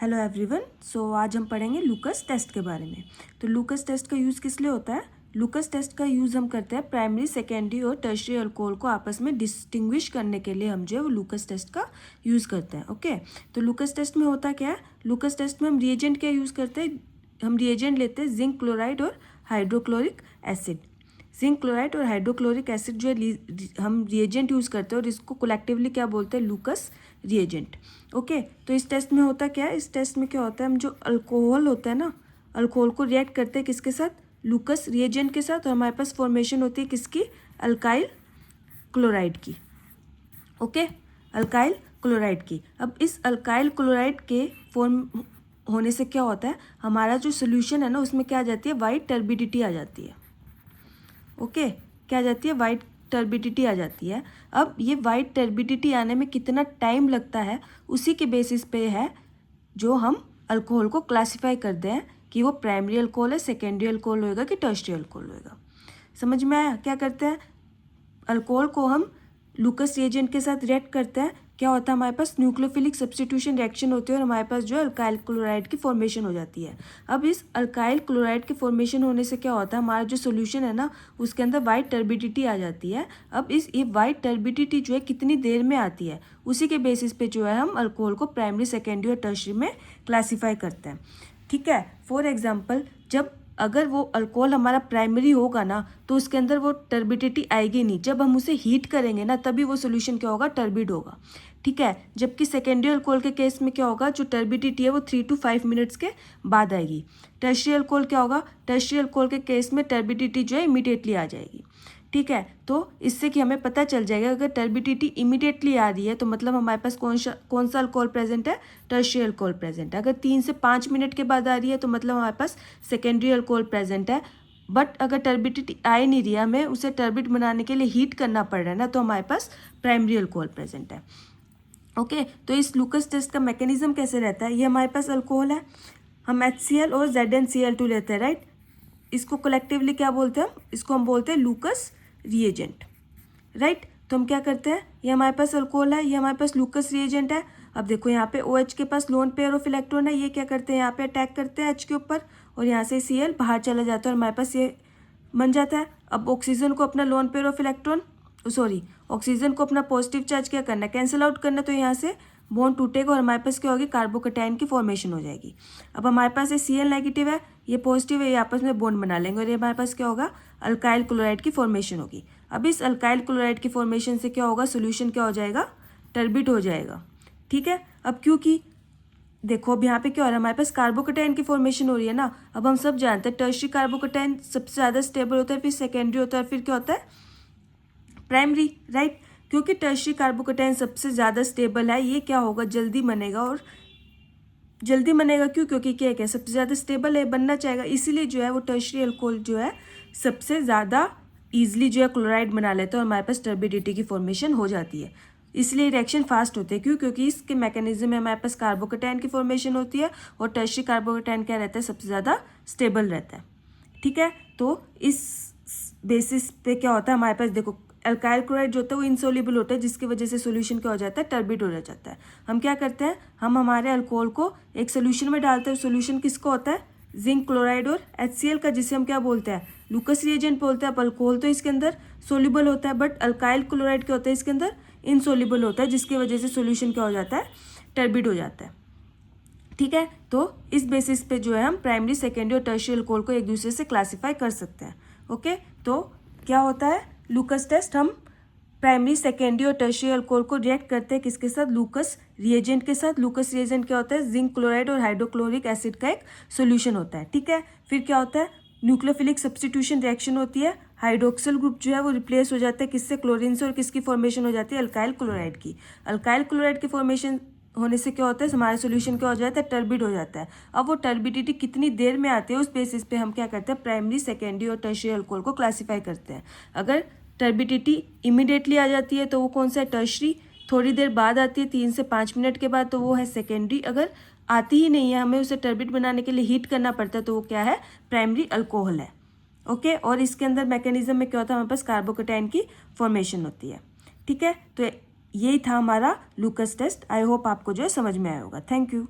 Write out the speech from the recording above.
Hello everyone. आज हम पढ़ेंगे लूकस टेस्ट के बारे में। तो लूकस टेस्ट का यूज़ किस लिए होता है? लूकस टेस्ट का यूज़ हम करते हैं प्राइमरी, सेकेंडरी और टर्शियरी अल्कोहल को आपस में डिस्टिंग्विश करने के लिए हम जो है वो लूकस टेस्ट का यूज़ करते हैं। ओके, तो लूकस टेस्ट में होता क्या है? लूकस टेस्ट में हम रिएजेंट क्या यूज़ करते हैं? हम रिएजेंट लेते हैं जिंक क्लोराइड और हाइड्रोक्लोरिक एसिड। जिंक क्लोराइड और हाइड्रोक्लोरिक एसिड जो है हम रिएजेंट यूज़ करते हैं और इसको कलेक्टिवली क्या बोलते हैं? लूकस रिएजेंट। ओके, तो इस टेस्ट में होता क्या है? इस टेस्ट में क्या होता है, हम जो अल्कोहल होता है ना, अल्कोहल को रिएक्ट करते हैं किसके साथ? लूकस रिएजेंट के साथ, और हमारे पास फॉर्मेशन होती है किसकी? अल्काइल क्लोराइड की। ओके, अल्काइल क्लोराइड की। अब इस अल्काइल क्लोराइड के फॉर्म होने से क्या होता है, हमारा जो सोल्यूशन है ना उसमें क्या आ जाती है? वाइट टर्बिडिटी आ जाती है। ओके, क्या आ जाती है? वाइट टर्बिडिटी आ जाती है। अब ये वाइट टर्बिडिटी आने में कितना टाइम लगता है, उसी के बेसिस पे है जो हम अल्कोहल को क्लासिफाई करते हैं कि वो प्राइमरी अल्कोहल है, सेकेंडरी अल्कोहल होएगा कि टर्शियरी अल्कोहल होएगा। समझ में आया? क्या करते हैं, अल्कोहल को हम लूकस रिएजेंट के साथ रिएक्ट करते हैं, क्या होता है हमारे पास? न्यूक्लियोफिलिक सब्स्टिट्यूशन रिएक्शन होती है और हमारे पास जो है अल्काइल क्लोराइड की फॉर्मेशन हो जाती है। अब इस अल्काइल क्लोराइड की फॉर्मेशन होने से क्या होता है, हमारा जो सोल्यूशन है ना उसके अंदर वाइट टर्बिडिटी आ जाती है। अब ये वाइट टर्बिडिटी जो है कितनी देर में आती है, उसी के बेसिस पे जो है हम अल्कोहल को प्राइमरी, सेकेंडरी और टर्शियरी में क्लासीफाई करते हैं। ठीक है, फॉर एग्जाम्पल जब अगर वो अल्कोहल हमारा प्राइमरी होगा ना तो उसके अंदर वो टर्बिडिटी आएगी नहीं। जब हम उसे हीट करेंगे ना तभी वो सोल्यूशन क्या होगा? टर्बिड होगा। ठीक है, जबकि सेकेंडरी अल्कोहल के केस में क्या होगा, जो टर्बिडिटी है वो 3 to 5 मिनट्स के बाद आएगी। टर्शियरी अल्कोहल क्या होगा? टर्शियरी अल्कोहल के केस में टर्बिडिटी जो है इमीडिएटली आ जाएगी। ठीक है, तो इससे कि हमें पता चल जाएगा अगर टर्बिडिटी इमीडिएटली आ रही है तो मतलब हमारे पास कौन सा अल्कोहल प्रेजेंट है? टर्शियरी अल्कोहल प्रेजेंट है। अगर 3 से 5 मिनट के बाद आ रही है तो मतलब हमारे पास सेकेंडरी अल्कोहल प्रेजेंट है। बट अगर टर्बिडिटी आ ही नहीं रही है, हमें उसे टर्बिड बनाने के लिए हीट करना पड़ रहा है ना, तो हमारे पास प्राइमरी अल्कोहल प्रेजेंट है। ओके, तो इस लूकस टेस्ट का मैकेनिज्म कैसे रहता है? ये हमारे पास अल्कोहल है, हम HCl और ZnCl2 लेते हैं, राइट। इसको कलेक्टिवली क्या बोलते हैं? इसको हम बोलते हैं लूकस रिएजेंट, राइट। तो हम क्या करते हैं, ये हमारे पास अल्कोहल है, ये हमारे पास लूकस रिएजेंट है। अब देखो यहाँ पे OH के पास लोन पेयर ऑफ इलेक्ट्रॉन है, ये क्या करते हैं, यहाँ पे अटैक करते हैं H के ऊपर और यहाँ से Cl बाहर चला जाता है और हमारे पास ये बन जाता है। अब ऑक्सीजन को अपना lone pair of electron oxygen को अपना पॉजिटिव चार्ज क्या करना है? कैंसिल आउट करना। तो यहाँ से बॉन्ड टूटेगा और हमारे पास क्या होगी? कार्बोकैटायन की फॉर्मेशन हो जाएगी। अब हमारे पास ये Cl नेगेटिव है, ये पॉजिटिव है, ये आपस में बॉन्ड बना लेंगे और ये हमारे पास क्या होगा? अल्काइल क्लोराइड की फॉर्मेशन होगी। अब इस अल्काइल क्लोराइड की फॉर्मेशन से क्या होगा? सोल्यूशन क्या हो जाएगा? टर्बिड हो जाएगा। ठीक है, अब क्योंकि देखो अब यहाँ पे क्या हो रहा है, हमारे पास कार्बोकैटायन की फॉर्मेशन हो रही है ना। अब हम सब जानते हैं टर्शियरी कार्बोकैटायन सबसे ज़्यादा स्टेबल होता है, फिर सेकेंडरी होता है, फिर क्या होता है? Primary, right. क्योंकि टर्शियरी कार्बोकैटायन सबसे ज़्यादा स्टेबल है, ये क्या होगा? जल्दी बनेगा। और जल्दी बनेगा क्यों? क्योंकि क्या है, सबसे ज़्यादा स्टेबल है, बनना चाहेगा, इसीलिए जो है वो टर्शियरी अल्कोहल जो है सबसे ज़्यादा ईजिली जो है क्लोराइड बना लेता है और हमारे पास टर्बिडिटी की फॉर्मेशन हो जाती है। इसलिए रिएक्शन फास्ट होते हैं। क्यों? क्योंकि इसके मैकेनिज्म में हमारे पास कार्बोकैटायन की फॉर्मेशन होती है और टर्शियरी कार्बोकैटायन क्या रहता है? सबसे ज़्यादा स्टेबल रहता है। ठीक है, तो इस बेसिस पे क्या होता है, हमारे पास देखो अल्काइल क्लोराइड जो होता है वो इनसोल्यूबल होता है, जिसकी वजह से सोल्यूशन क्या हो जाता है? टर्बिड हो जाता है। हम क्या करते हैं, हम हमारे अल्कोहल को एक सोल्यूशन में डालते हैं। सोल्यूशन किसका होता है? जिंक क्लोराइड और HCl का, जिसे हम क्या बोलते हैं? लूकस रिएजेंट बोलते हैं। अब अल्कोहल तो इसके अंदर सोल्यूबल होता है, बट अल्काइल क्लोराइड क्या होता है? इसके अंदर इनसोल्यूबल होता है, जिसकी वजह से सोल्यूशन क्या हो जाता है? टर्बिड हो जाता है। ठीक है, तो इस बेसिस पे जो है हम प्राइमरी, सेकेंडरी और टर्शियरी अल्कोहल को एक दूसरे से क्लासीफाई कर सकते हैं। ओके, तो क्या होता है लूकस टेस्ट? हम प्राइमरी, सेकेंडरी और टर्शियरी अल्कोहल को रिएक्ट करते हैं किसके साथ? लूकस रिएजेंट के साथ। लूकस रिएजेंट क्या होता है? जिंक क्लोराइड और हाइड्रोक्लोरिक एसिड का एक सोल्यूशन होता है। ठीक है, फिर क्या होता है? न्यूक्लियोफिलिक सब्स्टिट्यूशन रिएक्शन होती है, हाइड्रोक्सिल ग्रुप जो है वो रिप्लेस हो जाता है किससे? क्लोरीन से। और किसकी फॉर्मेशन हो जाती है? अल्काइल क्लोराइड की। अल्काइल क्लोराइड की फॉर्मेशन होने से क्या होता है? हमारा सोल्यूशन क्या हो जाता है? टर्बिड हो जाता है। अब वो टर्बिडिटी कितनी देर में आती है, उस बेसिस पे हम क्या करते हैं? प्राइमरी, सेकेंडरी और टर्शियरी अल्कोहल को क्लासीफाई करते हैं। अगर टर्बिडिटी इमीडिएटली आ जाती है तो वो कौन सा है? टर्शियरी। थोड़ी देर बाद आती है 3 से 5 मिनट के बाद, तो वो है सेकेंडरी। अगर आती ही नहीं है, हमें उसे टर्बिड बनाने के लिए हीट करना पड़ता है, तो वो क्या है? प्राइमरी अल्कोहल है। ओके, और इसके अंदर मैकेनिज्म में क्या होता है? हमारे पास कार्बोकैटायन की फॉर्मेशन होती है। ठीक है, तो यही था हमारा लूकस टेस्ट। आई होप आपको जो है समझ में आया होगा। Thank you.